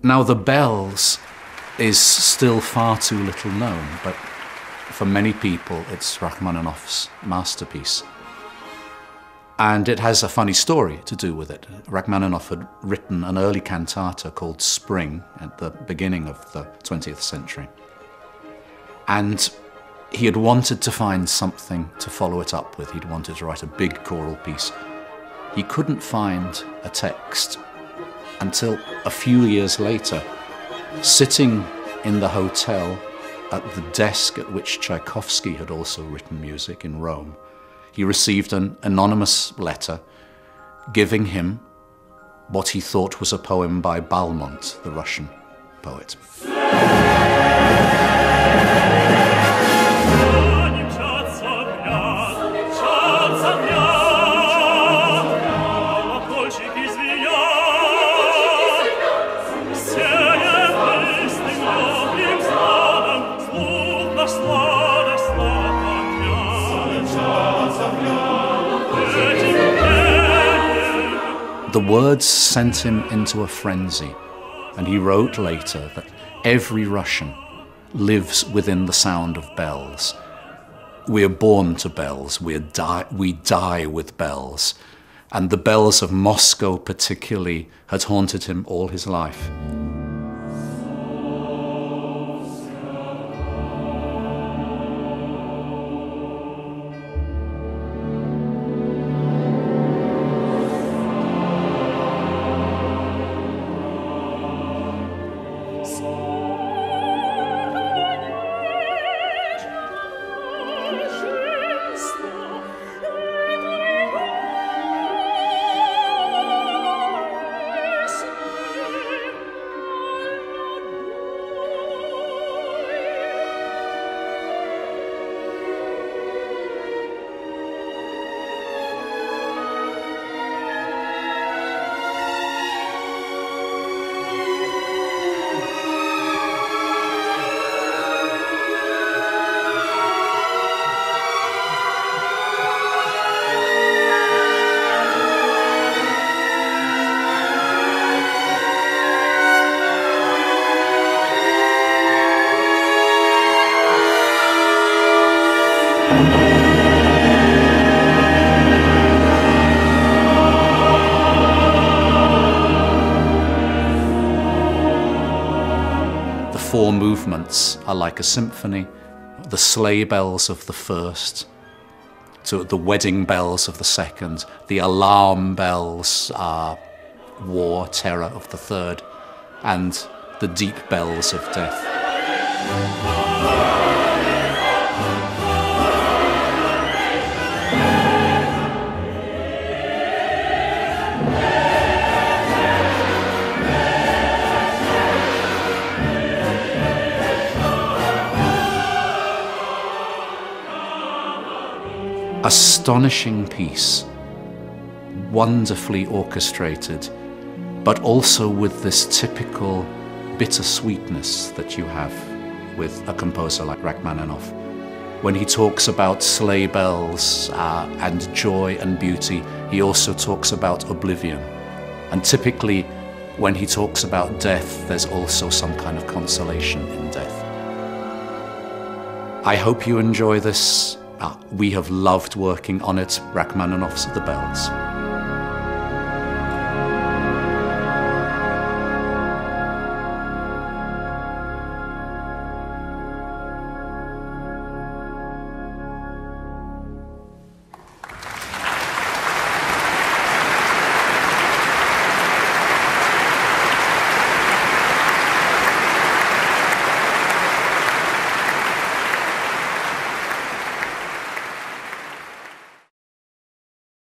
Now, The Bells is still far too little known, but for many people, it's Rachmaninoff's masterpiece. And it has a funny story to do with it. Rachmaninoff had written an early cantata called Spring at the beginning of the 20th century. And he had wanted to find something to follow it up with. He'd wanted to write a big choral piece. He couldn't find a text until a few years later, sitting in the hotel at the desk at which Tchaikovsky had also written music in Rome. He received an anonymous letter giving him what he thought was a poem by Balmont, the Russian poet. The words sent him into a frenzy, and he wrote later that every Russian lives within the sound of bells. We are born to bells, we die with bells, and the bells of Moscow particularly had haunted him all his life. The four movements are like a symphony. The sleigh bells of the first, to the wedding bells of the second, the alarm bells are war, terror of the third, and the deep bells of death. Astonishing piece, wonderfully orchestrated, but also with this typical bittersweetness that you have with a composer like Rachmaninoff. When he talks about sleigh bells and joy and beauty, he also talks about oblivion. And typically, when he talks about death, there's also some kind of consolation in death. I hope you enjoy this. We have loved working on it, Rachmaninoff's The Bells.